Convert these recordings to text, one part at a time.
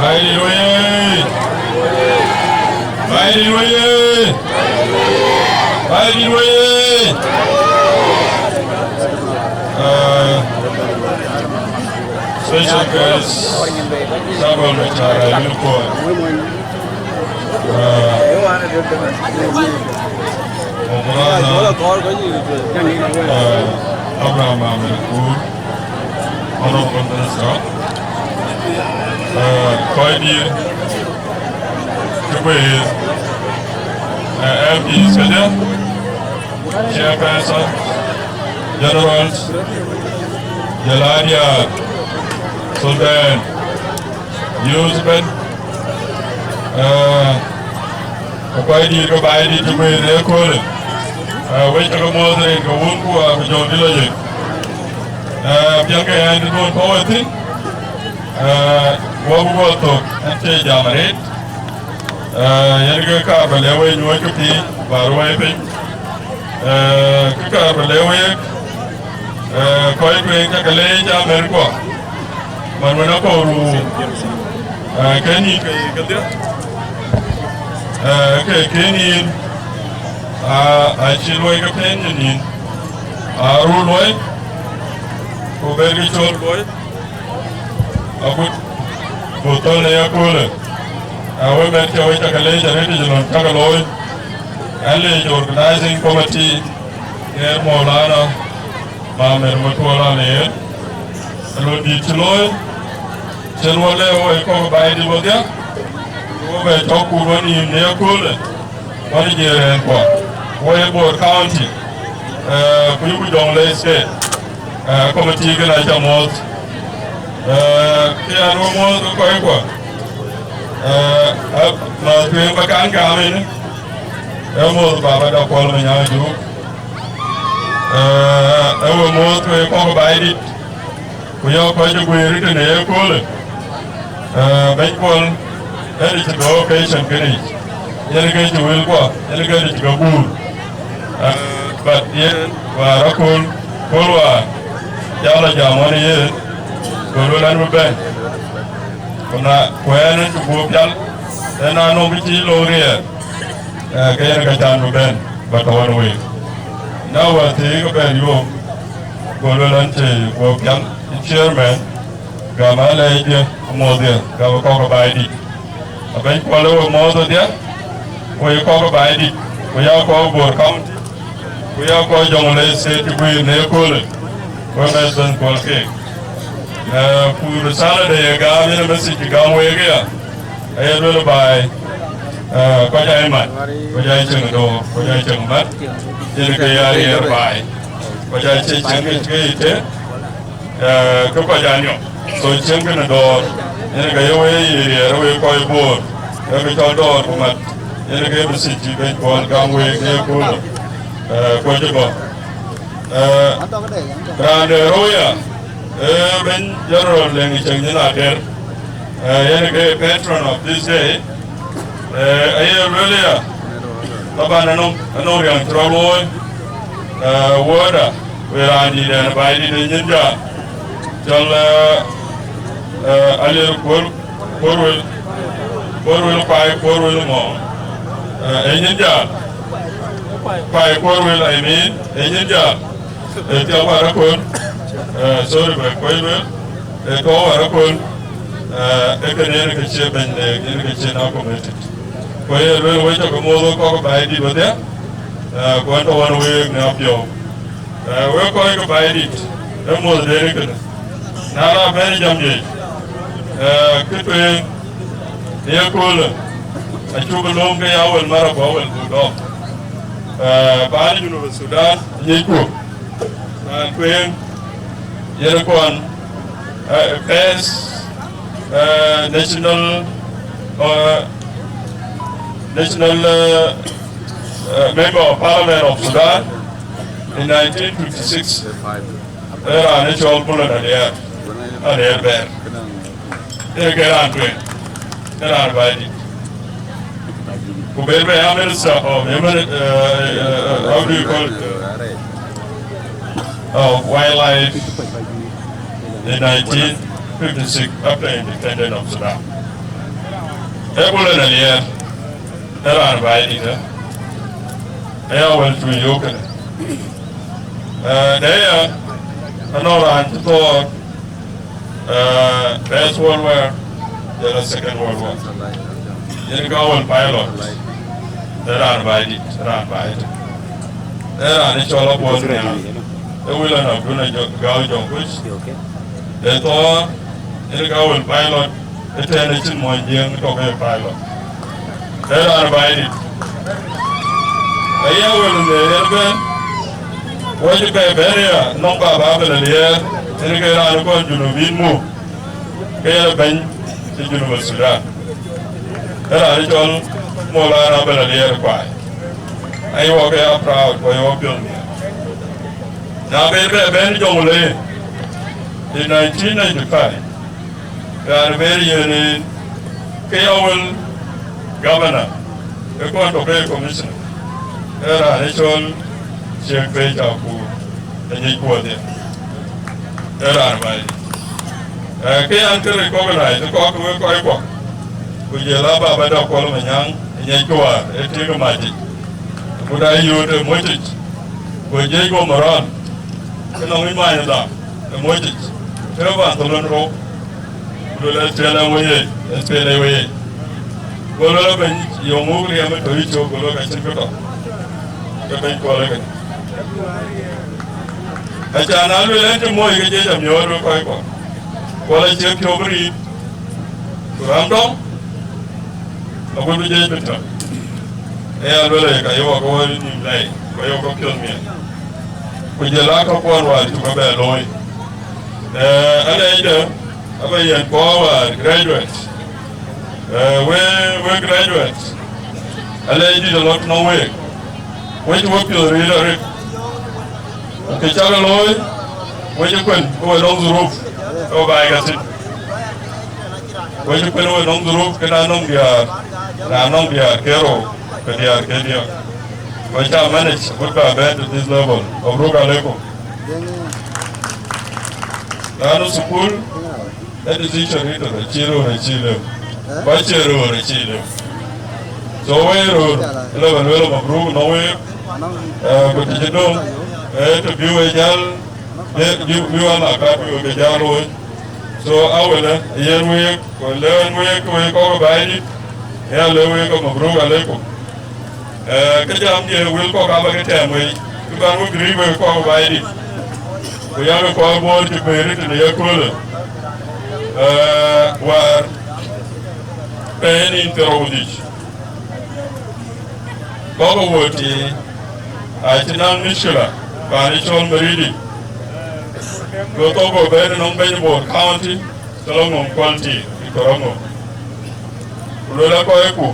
Baidit way! Baidit way! Baidit way! Special guest, Samuel Machara, Unicorn. Abraham Amelkur, Honorable Minister, Koidir, Kubair, MP Sada, Chairperson, Generals, Jaladia, Sudan, Yusban, Koidir, Baidit, Kubair, Ekole. Which are more than a wound who are John Village. Bianca and the good poetry. Wabuoto and Che Jamaret. Yanga Carbalewe, Nuaki, Barway, Carbalewe, Coique, Cacalea, America. Manwanapo, Kenny, Kenny. I chill like a pension in Rule White, who very short boy. I put Botol Aircooler. I went back to Takalay Religion on Tagaloy, Alley organizing committee, Air Molana, Mamma Matola Air, and will be Chiloy, Chelwale, or Baidit was there. Over talk with one in Aircooler. One year and what? Wayboard County, Kuyukudong State, Committee Ganaja Malt, Piano Malt, Koyko, Matwin Bakan Gamin, Elmo Baba Polmanyaju, Elmo Malt, we call Baidit, we are quite a way written air cooler, Bakewell, edited location finish. Delegate will go, delegate to Gabul. But yet, Warakul, Kulwa, Yala Jamani, Gululan Ben. When to Bukal, then I know which is Loria, Kayakatan Ben, but one way. Now I think about you, Gululan, Bukal, Chairman, Gamala, Modia, Gavaka Baidit. A bank follow a mother there. We call Baidit, we are called Board County, we are called Jongle State to be near Cooling, where Meston called Cake. For the Saturday, I got in a message to go away again. I had really by Quajaiman, Quajai door, Quajai Mat, in the Kaya nearby, Quajai Ching, Kupajanio. So it's changing the door, in the Kaya we call board, every door to Mat. In the game of city, they call Gangway, Airport, Kojibo. Grand Roya, Ben General Language and Yanader, a patron of this day. A year earlier, Tabanano, Anorian Troloy, Water, where I need an abiding in Ninja, Tell a little Corwell, 5 Corwell more. Agent job. 5 4-wheel, I mean, agent job. Sorry, but Quaver, a co-aracon, economic ship and the kitchen accommodated. Quaver will wait a model cock by the there. Quite a 1 week now, Pio. We're going to buy it. That was very good. Now, very jumpy. Keeping the cooler. I took a long day out and Marabo and Budok. Baidit of Sudan, Yiku, and Queen, Yerikon, best national member of Parliament of Sudan in 1956. There are natural bullet at the air, at the air bear. They get on to it. There are Baidit. Kubebe Minister of how do you call it? Wildlife in 1956 after independence of Sudan. Ebola na liya. Era Baidit. Well to Yokan. There, another antidote. First World War, the Second World War. You go and pilot. There are Baidit. There are Nichola Board now. They will not do a gouge which they thought you go and pilot. The tension more young to be a pilot. There are Baidit. A year will the airgun. What you pay barrier, no Baba in the air, and you get out of God, you know, we move. Get a bench to University Sudan. There are little more than a year quiet. I walk out proud for your building. Now, baby, Ben Jolly in 1995, we are very union, KOL governor, the court of pay commissioner. There are little check page of food, and you go there. There are my. Can't recognize the cock will quite walk. Would you love about the column young, and you go out, and take a magic. Would I use the motage? Would you go around? And only mind that, the motage. Tell us the long rope. Let's tell away, let's tell away. Go up and you're moving to reach your look at the bank collection. I can't let you more engage in your requirement. While I check your breed, Random, I will be better. I will like I walk over in life, but you will kill me. With the lack of one word to go by Lloyd. I forward graduates. We graduates. I did a lot no way. When you work your reader, okay, Charlotte, when you can go along the roof, oh, I got it. When you can go along the roof, can I know be a hero, but they are Kenya. When I manage to put my bed at this level of Roga Lego. Now, school, that is each of it, a chilo and a chilo. Bachero and a chilo. So, we're 11 of room, no way. But you know, to view a yell, you are not happy with the yellow. So, I will learn we go by it. Here, we come of Ruga Leco. Kajam here will go up a time way. You can agree with go by it. We have a call board to be written in the air cooler. Where pain in the roadish. Bogawati. I did not Mishula, Panichon Maridi. Go to bed on Bayboard County, Solomon Quality, Corongo. Rula Koeku,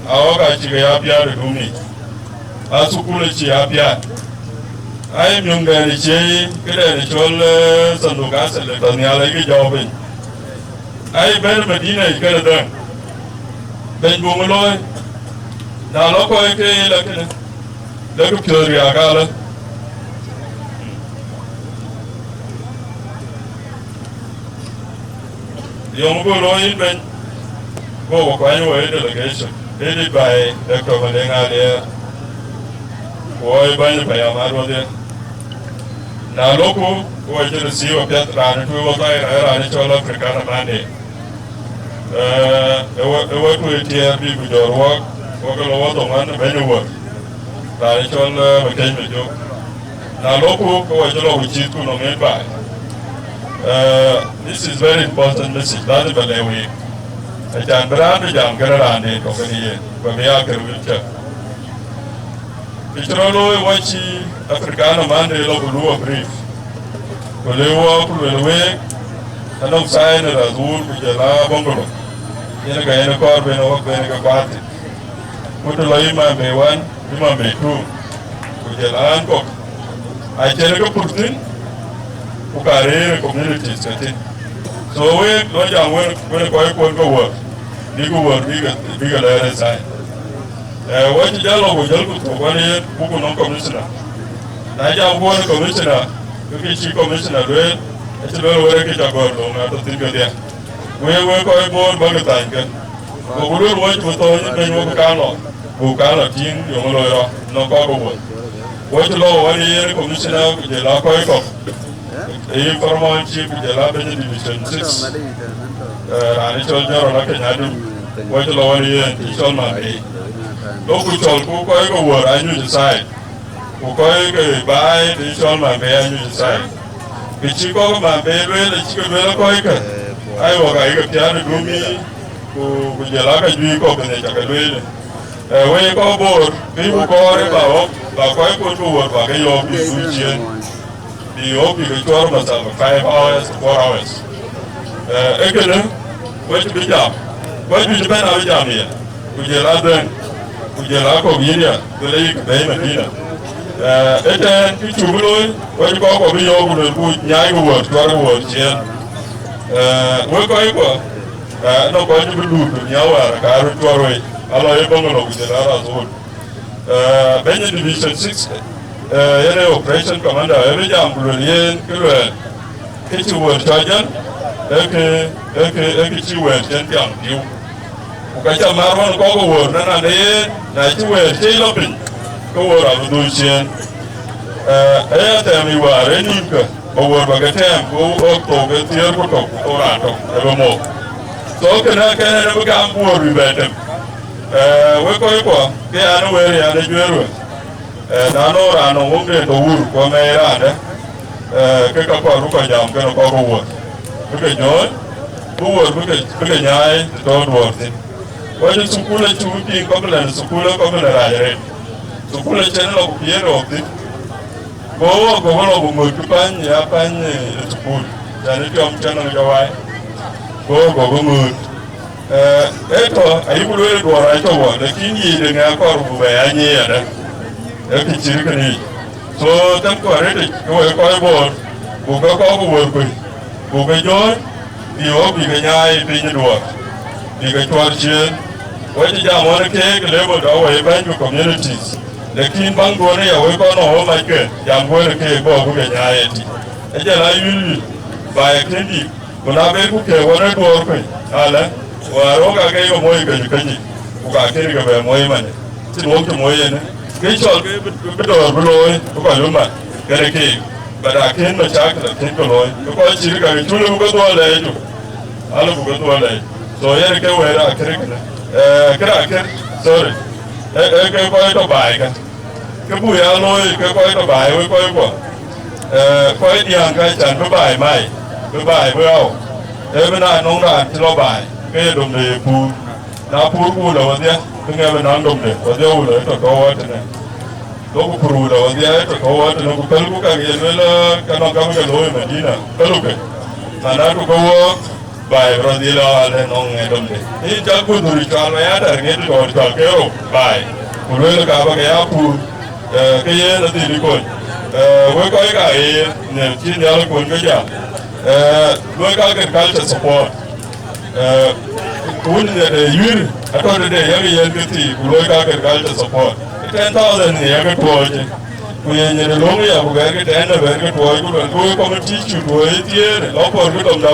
Aoga Chiapia, Rumi. Asukulachi Apia. I am young and Che, Kedachol, Sandugas, and Tanialaki Jobbing. I bet Medina is better than Ben Bumaloy. Now, Loco, let me kill your gala. The Omogo Ben go quite away delegation, headed by Dr. Malenga there. Boy, by the Payamaro there. Now, local, who I did see a pet run to a fire and all African Monday. The work with here, people your work, walk along the one, many work. Now, local, which is by. This is very important message. That's the way. I can brand the jam, get around it, but we are going to. It's all watching African Monday local brief. Will they walk away? I don't sign it as wood with the la bungalow. In a car, when I walk in a party. Put the Lima may one. You may two. With the land cook. I tell you, put in who carry communities. So, we don't know when a boy will go work. Legal work, bigger than side. What you yellow with yellow for 1 year, who will not commissioner. Naja, one commissioner, you can see commissioner, it's a very work. I don't think of that. We will go aboard Bagatanka. Go good watch with all the thing of Carlo. Who cannot think your lawyer, no cover. Watch law 1 year commissioner with the Lacoico. A former chief with the Labrador Division 6. And it's all there like an adam. Watch law 1 year and it's all my day. Local told Cocoico word, I knew the side. Cocoico by the it's all my bay, I knew the side. The Chico, my baby, the Chico Villa Coica. I walk, I got Piano Gumi, who with the Laka Juico and the Jacadway. When you go board, people call him out, but quite good to work, but you hope you the hope you can tour myself 5 hours, 4 hours. Again, what to be job? What do you depend on job here? Could you love them? Could you lack of India? The lake, the Medina. And then you two, what you call for me over the good Yago words, 12 words, yeah. We're going for no going to be good in Yawa, I to away. Allah ya bangalo with the Lara zone. Baidit Division 6, Operation Commander, every jam, Brilliant, Kitty word Sergeant, Eki word, Gentian, you. Ukacha Marwan Gogo word, Nana, Nati word, Taylopin, go over of Lucian. Airtime you are any over Bagatam, go up to get the airport or Rato, evermore. So can I never come more with them. We go, they are nowhere in the Jew. Nano, no woman to work, one may run. Pick up a rook and jump, going to go work. Look at John, who was looking at the don't work it. What is Sukula to be competent, Sukula competent? Sukula channel of Piero of it. Go over to Pan, Yapan, it's good. Then it comes channel your wife. Go mood. Eto ayibulwe dwara ito wa lakini de nga kwa rubu ya nyera e kichirika ni so tam ko rede ko bo bu ko ko bo ko bu ko jo bi o bi ga nyai bi ni do bi ga twar che wa ji ja mo ke level da wa ban communities lakini bango ne ya we ko no ho ma ke ya mo ke bo bu ga nyai ti e ja la yuli ba ya kendi ko na be ku ke wa na do ko ala Waroga gay or moy kaji, Ukaki of a moy man. It's walk to moyen. Get all below, Ukaluma, get a cave. But I can't not check the Tinkaloy, because she got a tulip go to a lady. I look go to a lady. So here I go where I can. Sorry. I can quite a bike. Kabuya loy, quite a buy, we quite young guys and goodbye, my. Goodbye, well. Every night, no night, till I buy. Cái đồng đề phù na phù phù là vậy cái nghe bên anh đồng đề vậy đâu là cái câu vậy này lúc phù là vậy cái câu vậy nó cũng cái lúc cái gì là cái nó cái lối mà đi nè cái lúc cái mà nó cũng câu bài rồi đi là lên ông nghe đồng đề thì chắc cũng đủ cho nó ya để nghe được cho cái rồi bài phù là cả cái áo phù cái gì là gì đi coi với cái này chỉ nhớ là coi cái gì với cái culture support when the year, I told the young agriculture support. 10,000 young toy. We in the long year, we get the end of agriculture and go come and teach you to 8 years. Local good of the